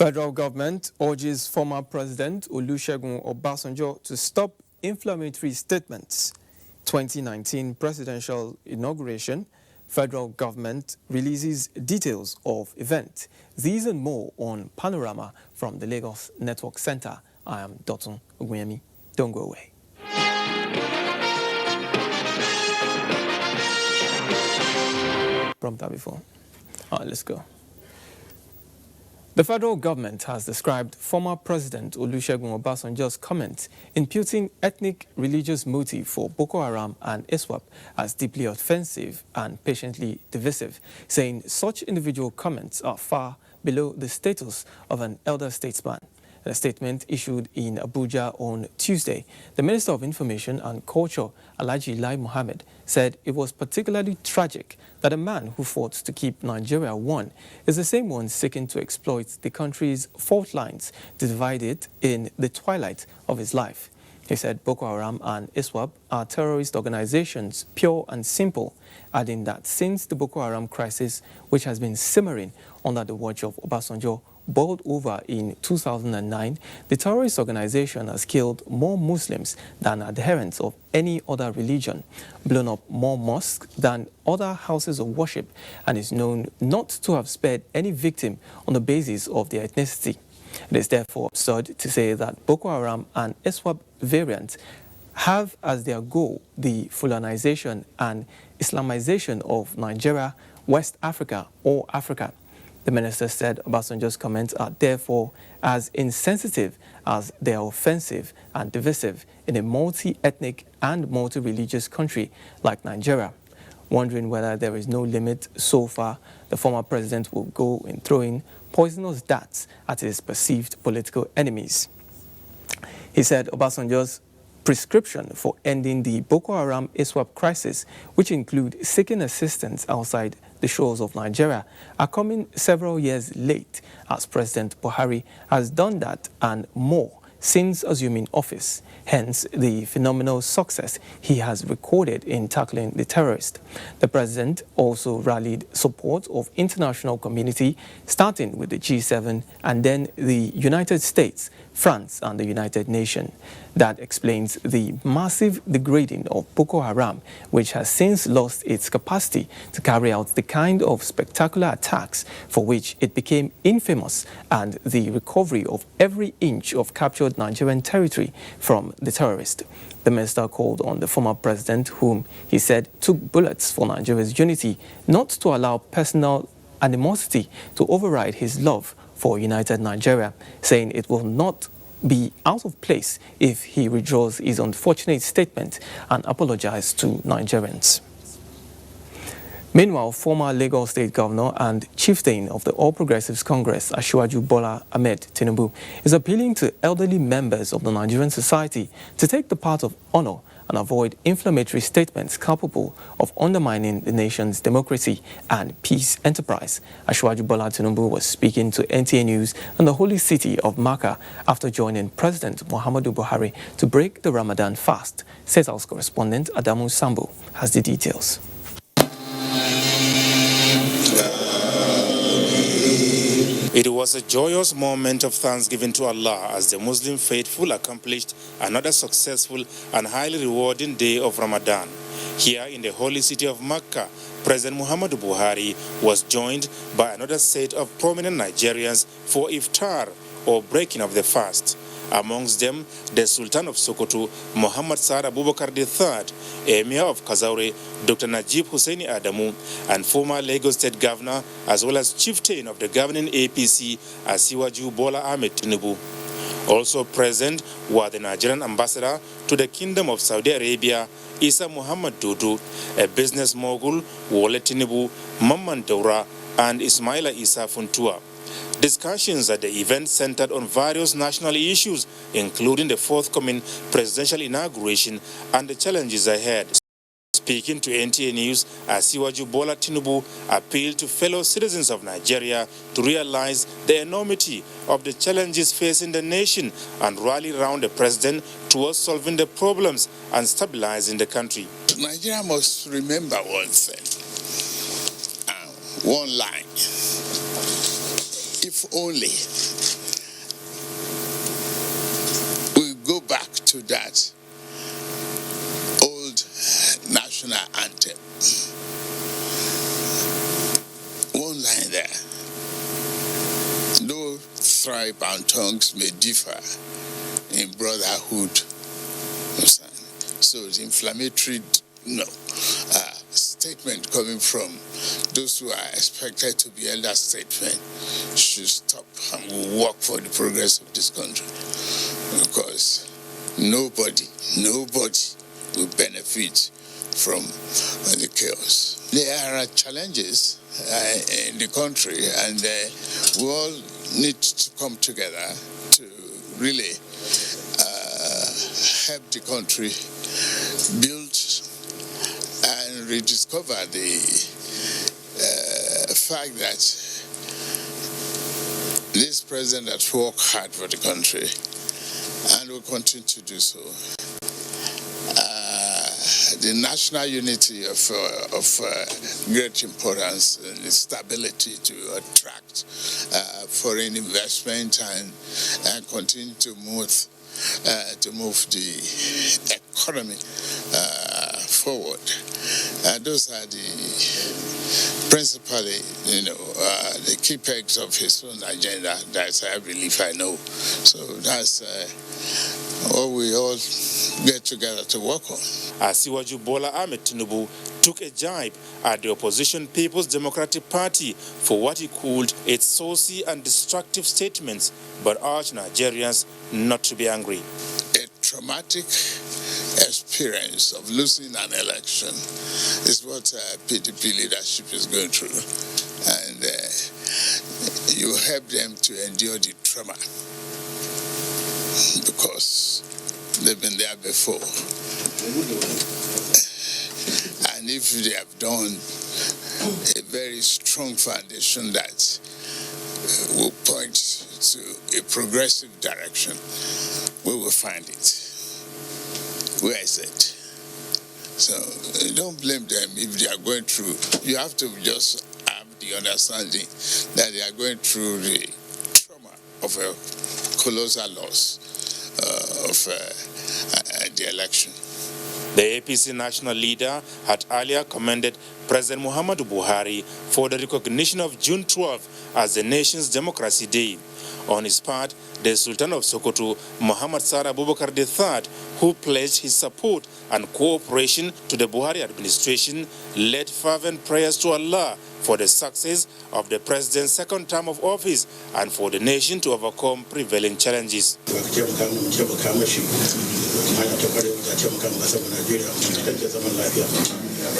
Federal government urges former President Olusegun Obasanjo to stop inflammatory statements. 2019 presidential inauguration, federal government releases details of event. These and more on Panorama from the Lagos Network Center. I am Dotun Ogunyemi. Don't go away. Prompter before. All right, let's go. The federal government has described former President Olusegun Obasanjo's comments imputing ethnic religious motive for Boko Haram and ISWAP as deeply offensive and patiently divisive, saying such individual comments are far below the status of an elder statesman. In a statement issued in Abuja on Tuesday, the Minister of Information and Culture, Alhaji Lai Mohammed, said it was particularly tragic that a man who fought to keep Nigeria one is the same one seeking to exploit the country's fault lines to divide it in the twilight of his life. He said Boko Haram and ISWAP are terrorist organizations, pure and simple, adding that since the Boko Haram crisis, which has been simmering under the watch of Obasanjo, boiled over in 2009, the terrorist organization has killed more Muslims than adherents of any other religion, blown up more mosques than other houses of worship, and is known not to have spared any victim on the basis of their ethnicity. It is therefore absurd to say that Boko Haram and ISWAP variants have as their goal the Fulanization and Islamization of Nigeria, West Africa, or Africa. The minister said Obasanjo's comments are therefore as insensitive as they are offensive and divisive in a multi-ethnic and multi-religious country like Nigeria. Wondering whether there is no limit so far, the former president will go in throwing poisonous darts at his perceived political enemies. He said Obasanjo's prescription for ending the Boko Haram ISWAP crisis, which include seeking assistance outside the shores of Nigeria, are coming several years late, as President Buhari has done that and more since assuming office, hence the phenomenal success he has recorded in tackling the terrorists. The president also rallied support of international community, starting with the G7 and then the United States, France and the United Nations. That explains the massive degrading of Boko Haram, which has since lost its capacity to carry out the kind of spectacular attacks for which it became infamous, and the recovery of every inch of captured Nigerian territory from the terrorists. The minister called on the former president, whom he said took bullets for Nigeria's unity, not to allow personal animosity to override his love for united Nigeria, saying it will not be out of place if he withdraws his unfortunate statement and apologizes to Nigerians. Meanwhile, former Lagos State Governor and chieftain of the All Progressives Congress, Asiwaju Bola Ahmed Tinubu, is appealing to elderly members of the Nigerian society to take the path of honor and avoid inflammatory statements capable of undermining the nation's democracy and peace enterprise. Asiwaju Bola Tinubu was speaking to NTA News in the holy city of Makkah after joining President Muhammadu Buhari to break the Ramadan fast. State House correspondent Adamu Sambo has the details. It was a joyous moment of thanksgiving to Allah as the Muslim faithful accomplished another successful and highly rewarding day of Ramadan. Here in the holy city of Makkah, President Muhammadu Buhari was joined by another set of prominent Nigerians for iftar, or breaking of the fast. Amongst them, the Sultan of Sokoto, Muhammad Saad Abubakar III, Emir of Kazaure, Dr. Najib Hussaini Adamu, and former Lagos State Governor, as well as chieftain of the governing APC, Asiwaju Bola Ahmed Tinubu. Also present were the Nigerian ambassador to the Kingdom of Saudi Arabia, Isa Muhammad Dudu, a business mogul, Wole Tinubu, Mamman Daura, and Ismaila Isa Funtua. Discussions at the event centered on various national issues, including the forthcoming presidential inauguration and the challenges ahead. Speaking to NTA News, Asiwaju Bola Tinubu appealed to fellow citizens of Nigeria to realize the enormity of the challenges facing the nation and rally around the president towards solving the problems and stabilizing the country. Nigeria must remember one thing, one line. If only to that old national anthem. One line there. Though tribe and tongues may differ in brotherhood. So the inflammatory statement coming from those who are expected to be elder statesmen should stop and will work for the progress of this country, because nobody will benefit from the chaos. There are challenges in the country, and we all need to come together to really help the country build and rediscover the fact that this president has worked hard for the country and will continue to do so. The national unity of great importance and the stability to attract foreign investment and continue to move the economy forward. Those are principally, the key pegs of his own agenda. That's, I believe, I know. So that's what we all get together to work on. Asiwaju Bola Ahmed Tinubu took a jibe at the opposition People's Democratic Party for what he called its saucy and destructive statements, but urged Nigerians not to be angry. A traumatic experience of losing an election is what PDP leadership is going through, and you help them to endure the trauma because they've been there before. And if they have done a very strong foundation that will point to a progressive direction, we will find it. Where is it? So don't blame them if they are going through. You have to just have the understanding that they are going through the trauma of a colossal loss of the election. The APC national leader had earlier commended President Muhammadu Buhari for the recognition of June 12 as the nation's Democracy Day. On his part, the Sultan of Sokoto, Muhammad Sara Abubakar III, who pledged his support and cooperation to the Buhari administration, led fervent prayers to Allah for the success of the president's second term of office and for the nation to overcome prevailing challenges.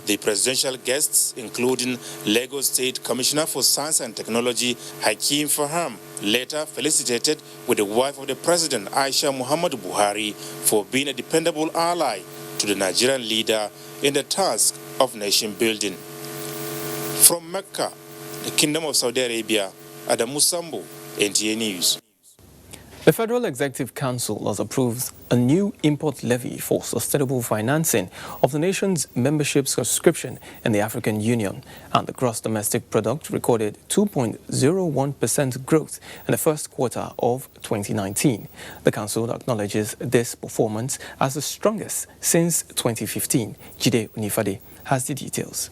The presidential guests, including Lagos State Commissioner for Science and Technology, Hakeem Faham, later felicitated with the wife of the president, Aisha Muhammadu Buhari, for being a dependable ally to the Nigerian leader in the task of nation building. From Mecca, the Kingdom of Saudi Arabia, Adamu Sambo, NTA News. The Federal Executive Council has approved a new import levy for sustainable financing of the nation's membership subscription in the African Union, and the gross domestic product recorded 2.01% growth in the first quarter of 2019. The Council acknowledges this performance as the strongest since 2015. Jide Unifade has the details.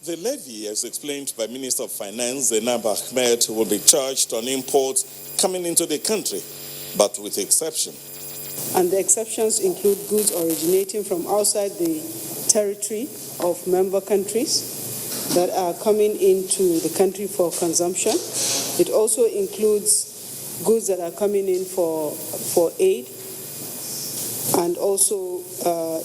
The levy, as explained by Minister of Finance Zainab Ahmed, will be charged on imports coming into the country, but with exception. And the exceptions include goods originating from outside the territory of member countries that are coming into the country for consumption. It also includes goods that are coming in for aid, and also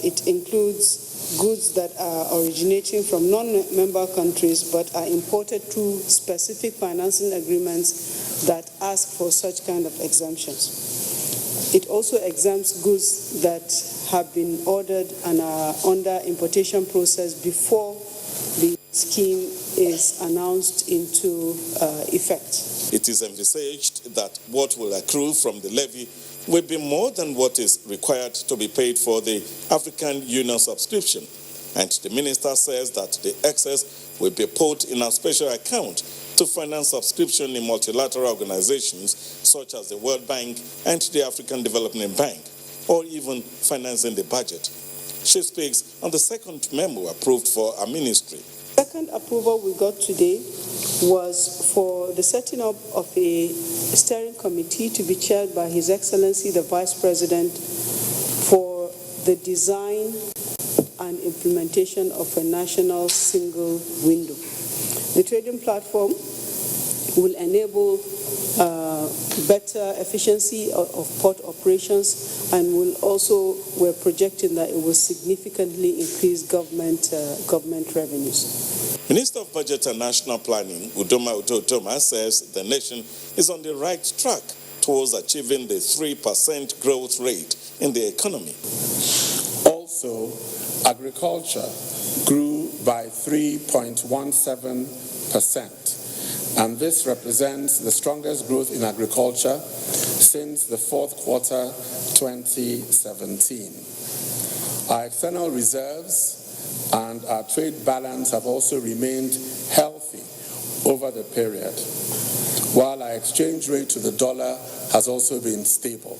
it includes goods that are originating from non-member countries but are imported through specific financing agreements that ask for such kind of exemptions. It also exempts goods that have been ordered and are under importation process before the scheme is announced into effect. It is envisaged that what will accrue from the levy will be more than what is required to be paid for the African Union subscription. And the minister says that the excess will be put in a special account to finance subscription in multilateral organizations such as the World Bank and the African Development Bank, or even financing the budget. She speaks on the second memo approved for our ministry. Second approval we got today was for the setting up of a steering committee to be chaired by His Excellency the Vice President for the design and implementation of a national single window. The trading platform will enable better efficiency of port operations, and we're projecting that it will significantly increase government revenues. Minister of Budget and National Planning, Udoma Udodoma, says the nation is on the right track towards achieving the 3% growth rate in the economy. Also, agriculture grew by 3.17%, and this represents the strongest growth in agriculture since the fourth quarter 2017. Our external reserves and our trade balance have also remained healthy over the period, while our exchange rate to the dollar has also been stable.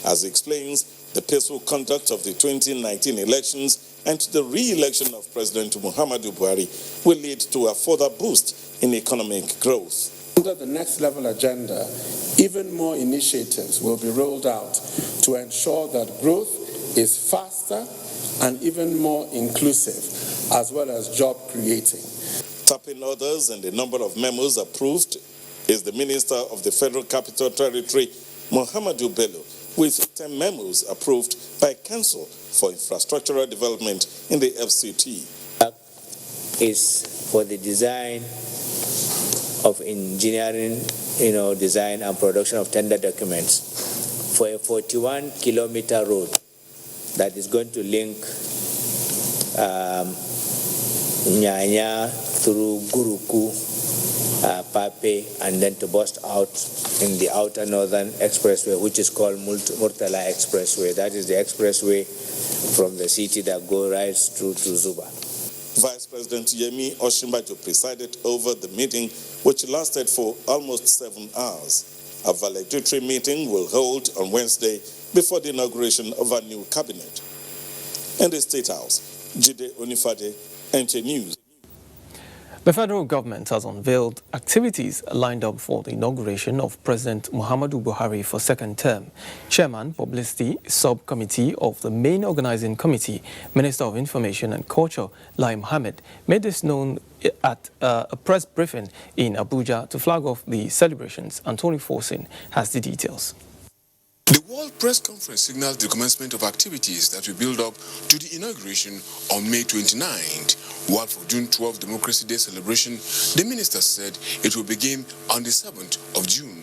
As he explains, the peaceful conduct of the 2019 elections and the re-election of President Muhammadu Buhari will lead to a further boost in economic growth. Under the Next Level agenda, even more initiatives will be rolled out to ensure that growth is faster and even more inclusive, as well as job creating. Topping others and the number of memos approved is the Minister of the Federal Capital Territory, Muhammadu Bello, with 10 memos approved by Council for Infrastructural Development in the FCT. Is for the design of engineering, design and production of tender documents for a 41-kilometer road that is going to link Nyanya through Guruku, Pape, and then to bust out in the outer northern expressway, which is called Murtala Expressway. That is the expressway from the city that goes right through to Zuba. Vice President Yemi Osinbajo presided over the meeting, which lasted for almost 7 hours. A valedictory meeting will hold on Wednesday before the inauguration of a new cabinet. In the State House, Jide Onifade, NT News. The federal government has unveiled activities lined up for the inauguration of President Muhammadu Buhari for second term. Chairman, Publicity Subcommittee of the main organizing committee, Minister of Information and Culture, Lai Mohammed, made this known at a press briefing in Abuja to flag off the celebrations. Anthony Forsin has the details. The World Press Conference signaled the commencement of activities that will build up to the inauguration on May 29th, while for June 12 Democracy Day celebration, the minister said it will begin on the 7th of June.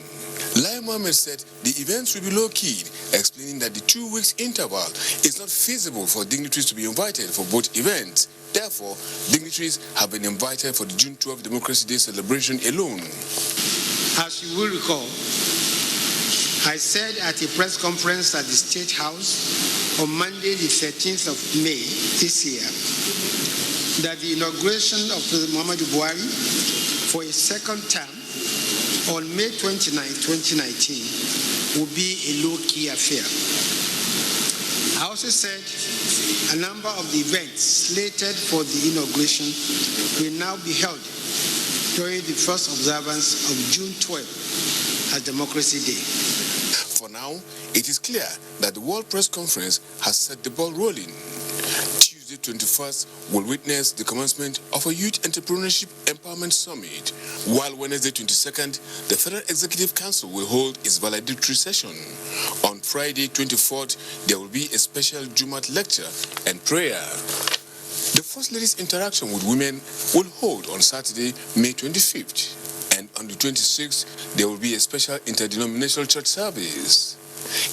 Lai Mohammed said the events will be low-keyed, explaining that the 2 weeks interval is not feasible for dignitaries to be invited for both events. Therefore, dignitaries have been invited for the June 12 Democracy Day celebration alone. As you will recall, I said at a press conference at the State House on Monday, the 13th of May this year, that the inauguration of President Muhammadu Buhari for a second term on May 29, 2019 will be a low-key affair. I also said a number of the events slated for the inauguration will now be held during the first observance of June 12 as Democracy Day. For now, it is clear that the World Press Conference has set the ball rolling. Tuesday 21st will witness the commencement of a Youth Entrepreneurship Empowerment Summit, while Wednesday 22nd, the Federal Executive Council will hold its valedictory session. On Friday 24th, there will be a special Jumat lecture and prayer. The First Lady's interaction with women will hold on Saturday, May 25th. And on the 26th, there will be a special interdenominational church service.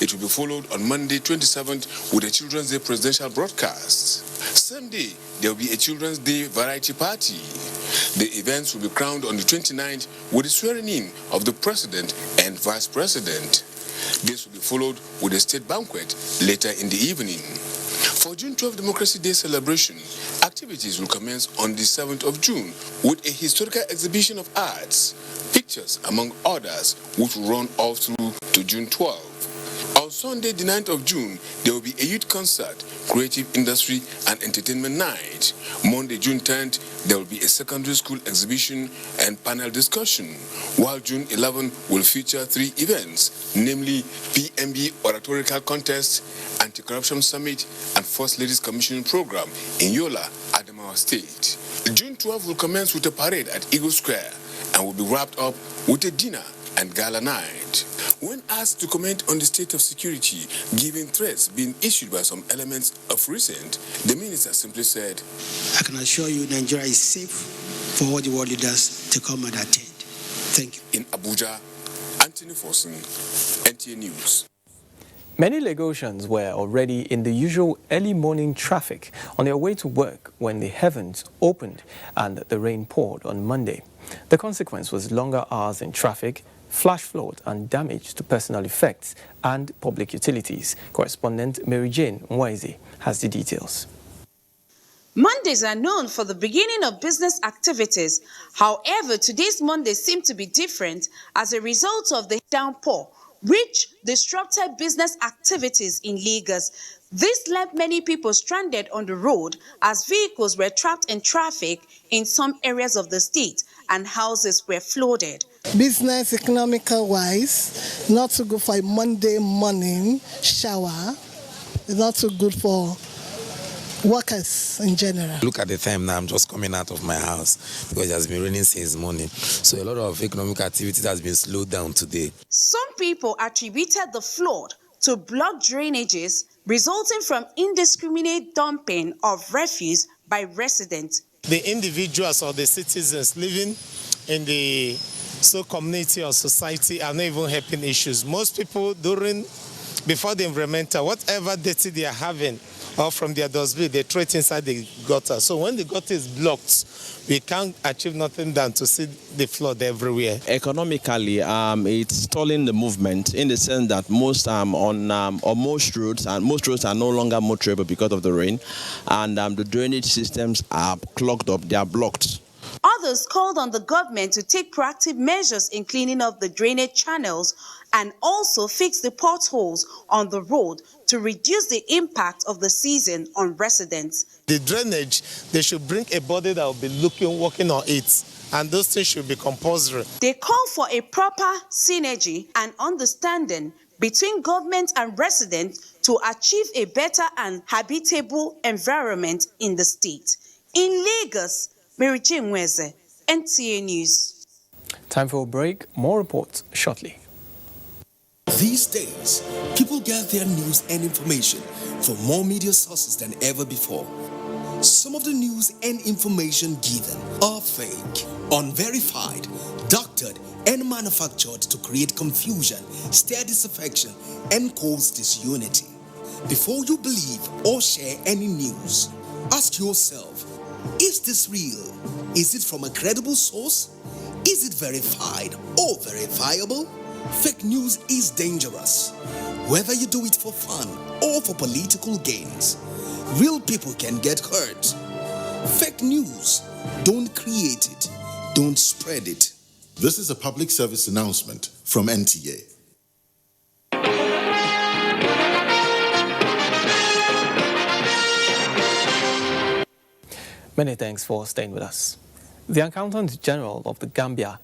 It will be followed on Monday 27th with a Children's Day presidential broadcast. Same day, there will be a Children's Day variety party. The events will be crowned on the 29th with the swearing in of the President and Vice President. This will be followed with a state banquet later in the evening. For June 12 Democracy Day celebration, activities Activities will commence on the 7th of June with a historical exhibition of arts, pictures, among others, which will run all through to June 12. On Sunday, the 9th of June, there will be a youth concert, creative industry and entertainment night. Monday, June 10th, there will be a secondary school exhibition and panel discussion, while June 11 will feature 3 events, namely PMB Oratorical Contest, Anti-Corruption Summit, and First Ladies Commissioning Program in Yola, Adamawa State. June 12 will commence with a parade at Eagle Square and will be wrapped up with a dinner and gala night. When asked to comment on the state of security, given threats being issued by some elements of recent, the minister simply said, I can assure you Nigeria is safe for all the world leaders to come and attend. Thank you. In Abuja, Anthony Forson, NTA News. Many Lagosians were already in the usual early morning traffic on their way to work when the heavens opened and the rain poured on Monday. The consequence was longer hours in traffic, flash flood and damage to personal effects and public utilities. Correspondent Mary Jane Nwaize has the details. Mondays are known for the beginning of business activities. However, today's Monday seemed to be different as a result of the downpour, which disrupted business activities in Lagos. This left many people stranded on the road as vehicles were trapped in traffic in some areas of the state and houses were flooded. Business, economical wise, not so good for a Monday morning shower. It's not so good for workers in general. Look at the time now, I'm just coming out of my house because it has been raining since morning. So a lot of economic activity has been slowed down today. Some people attributed the flood to blocked drainages resulting from indiscriminate dumping of refuse by residents. The individuals or the citizens living in the community or society are not even helping issues. Most people before the environmental, whatever dirty they are having or from their dustbin, they throw it inside the gutter. So when the gutter is blocked, we can't achieve nothing than to see the flood everywhere. Economically, it's stalling the movement in the sense that most roads are no longer motorable because of the rain, and the drainage systems are clogged up, they are blocked. Others called on the government to take proactive measures in cleaning up the drainage channels and also fix the potholes on the road to reduce the impact of the season on residents. The drainage, they should bring a body that will be working on it, and those things should be compulsory. They call for a proper synergy and understanding between government and residents to achieve a better and habitable environment in the state. In Lagos, Mary Jane Nwaize, NTA News. Time for a break. More reports shortly. These days, people get their news and information from more media sources than ever before. Some of the news and information given are fake, unverified, doctored, and manufactured to create confusion, stir disaffection, and cause disunity. Before you believe or share any news, ask yourself, is this real? Is it from a credible source? Is it verified or verifiable? Fake news is dangerous, whether you do it for fun or for political gains. Real people can get hurt. Fake news, don't create it, don't spread it. This is a public service announcement from NTA. Many thanks for staying with us. The Accountant General of the Gambia,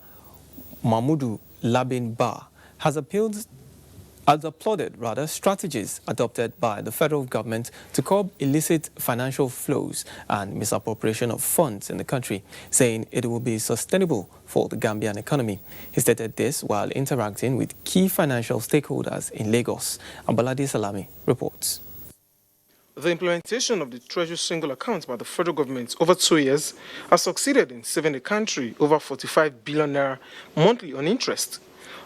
Mahmoudou Labin Ba, has applauded strategies adopted by the federal government to curb illicit financial flows and misappropriation of funds in the country, saying it will be sustainable for the Gambian economy. He stated this while interacting with key financial stakeholders in Lagos. Abalade Salami reports. The implementation of the Treasury Single Account by the federal government over 2 years has succeeded in saving the country over 45 billion naira monthly on interest.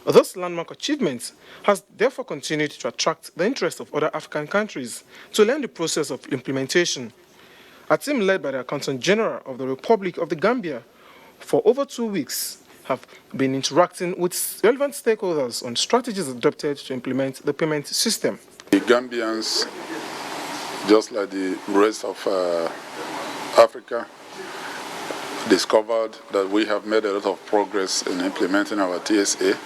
This landmark achievement has therefore continued to attract the interest of other African countries to learn the process of implementation. A team led by the Accountant General of the Republic of the Gambia for over 2 weeks have been interacting with relevant stakeholders on strategies adopted to implement the payment system. The Gambians, just like the rest of Africa discovered that we have made a lot of progress in implementing our TSA,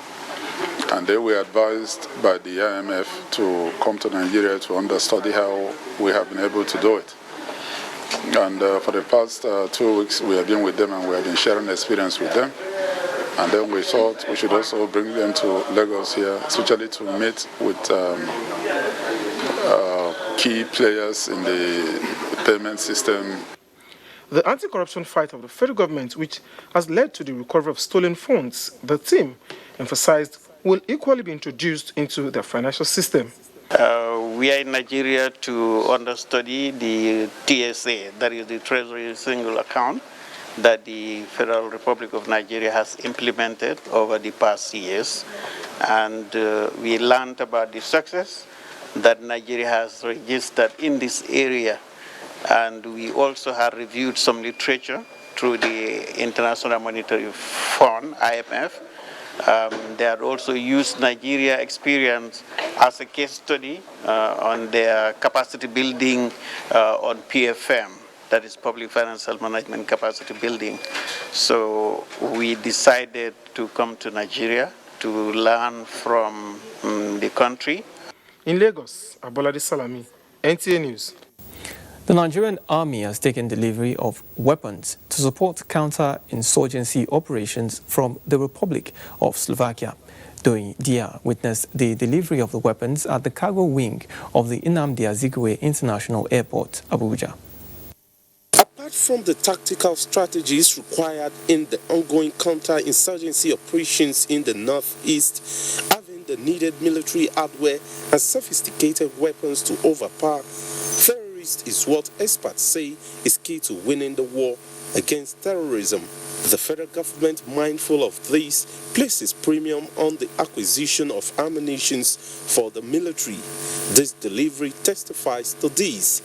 and they were advised by the IMF to come to Nigeria to understudy how we have been able to do it. And for the past 2 weeks, we have been with them and we have been sharing experience with them. And then we thought we should also bring them to Lagos here, especially to meet with key players in the payment system. The anti-corruption fight of the federal government, which has led to the recovery of stolen funds, the team emphasized will equally be introduced into the financial system. We are in Nigeria to understudy the TSA, that is the Treasury Single Account, that the Federal Republic of Nigeria has implemented over the past years. And we learned about the success that Nigeria has registered in this area. And we also have reviewed some literature through the International Monetary Fund, IMF. They had also used Nigeria experience as a case study on their capacity building on PFM, that is Public Financial Management Capacity Building. So we decided to come to Nigeria to learn from the country. In Lagos, Abolade Salami, NTA News. The Nigerian army has taken delivery of weapons to support counter-insurgency operations from the Republic of Slovakia. Dia witnessed the delivery of the weapons at the cargo wing of the Nnamdi Azikiwe International Airport, Abuja. Apart from the tactical strategies required in the ongoing counter-insurgency operations in the northeast, having the needed military hardware and sophisticated weapons to overpower terrorists is what experts say is key to winning the war against terrorism. The federal government, mindful of this, places premium on the acquisition of ammunition for the military. This delivery testifies to this.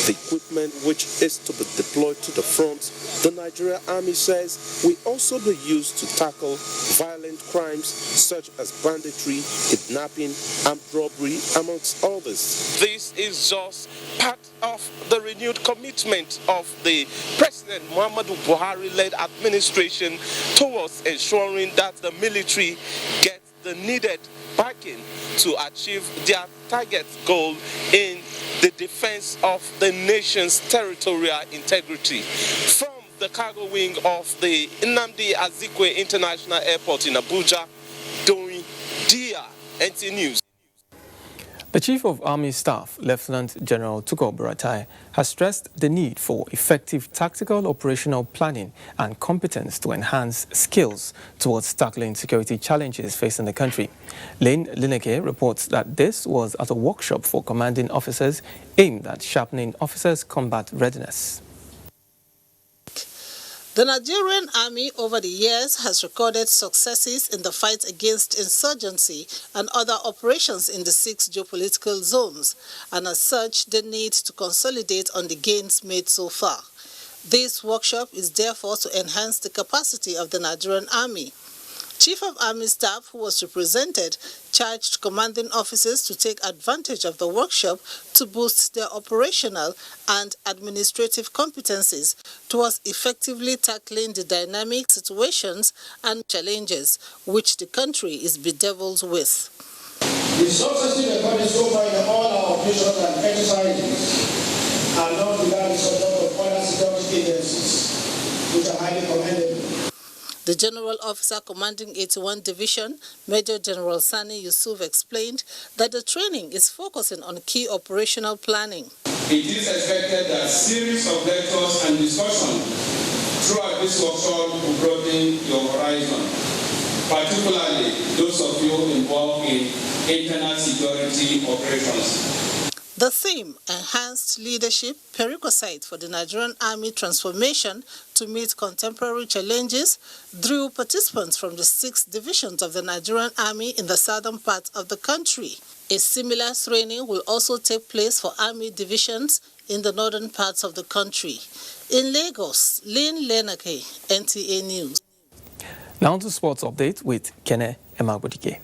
The equipment which is to be deployed to the front, the Nigerian Army says, will also be used to tackle violent crimes such as banditry, kidnapping, armed robbery, amongst others. This is just part of the renewed commitment of the President Muhammadu Buhari-led administration towards ensuring that the military gets the needed backing to achieve their target goal in the defense of the nation's territorial integrity. From the cargo wing of the Nnamdi Azikiwe International Airport in Abuja, Dia, NT News. The Chief of Army Staff, Lieutenant General Tukur Buratai, has stressed the need for effective tactical operational planning and competence to enhance skills towards tackling security challenges facing the country. Lane Lineke reports that this was at a workshop for commanding officers aimed at sharpening officers' combat readiness. The Nigerian Army over the years has recorded successes in the fight against insurgency and other operations in the 6 geopolitical zones, and as such, they need to consolidate on the gains made so far. This workshop is therefore to enhance the capacity of the Nigerian Army. Chief of Army Staff, who was represented, charged commanding officers to take advantage of the workshop to boost their operational and administrative competencies towards effectively tackling the dynamic situations and challenges which the country is bedeviled with. The successive recorded so far in all our operations and exercises are not without the support of other security agencies, which are highly commendable. The General Officer commanding 81 Division, Major General Sani Yusuf, explained that the training is focusing on key operational planning. It is expected that a series of lectures and discussions throughout this workshop will broaden your horizon, particularly those of you involved in internal security operations. The theme, Enhanced Leadership, prerequisite for the Nigerian Army transformation to meet contemporary challenges, drew participants from the 6 divisions of the Nigerian Army in the southern part of the country. A similar training will also take place for Army divisions in the northern parts of the country. In Lagos, Lynn Lenake, NTA News. Now to sports update with Kene Emabodike.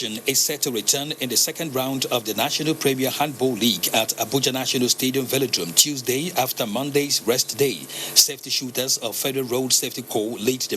action is set to return in the second round of the National Premier Handball League at Abuja National Stadium Velodrome Tuesday after Monday's rest day. Safety shooters of Federal Road Safety Corps lead the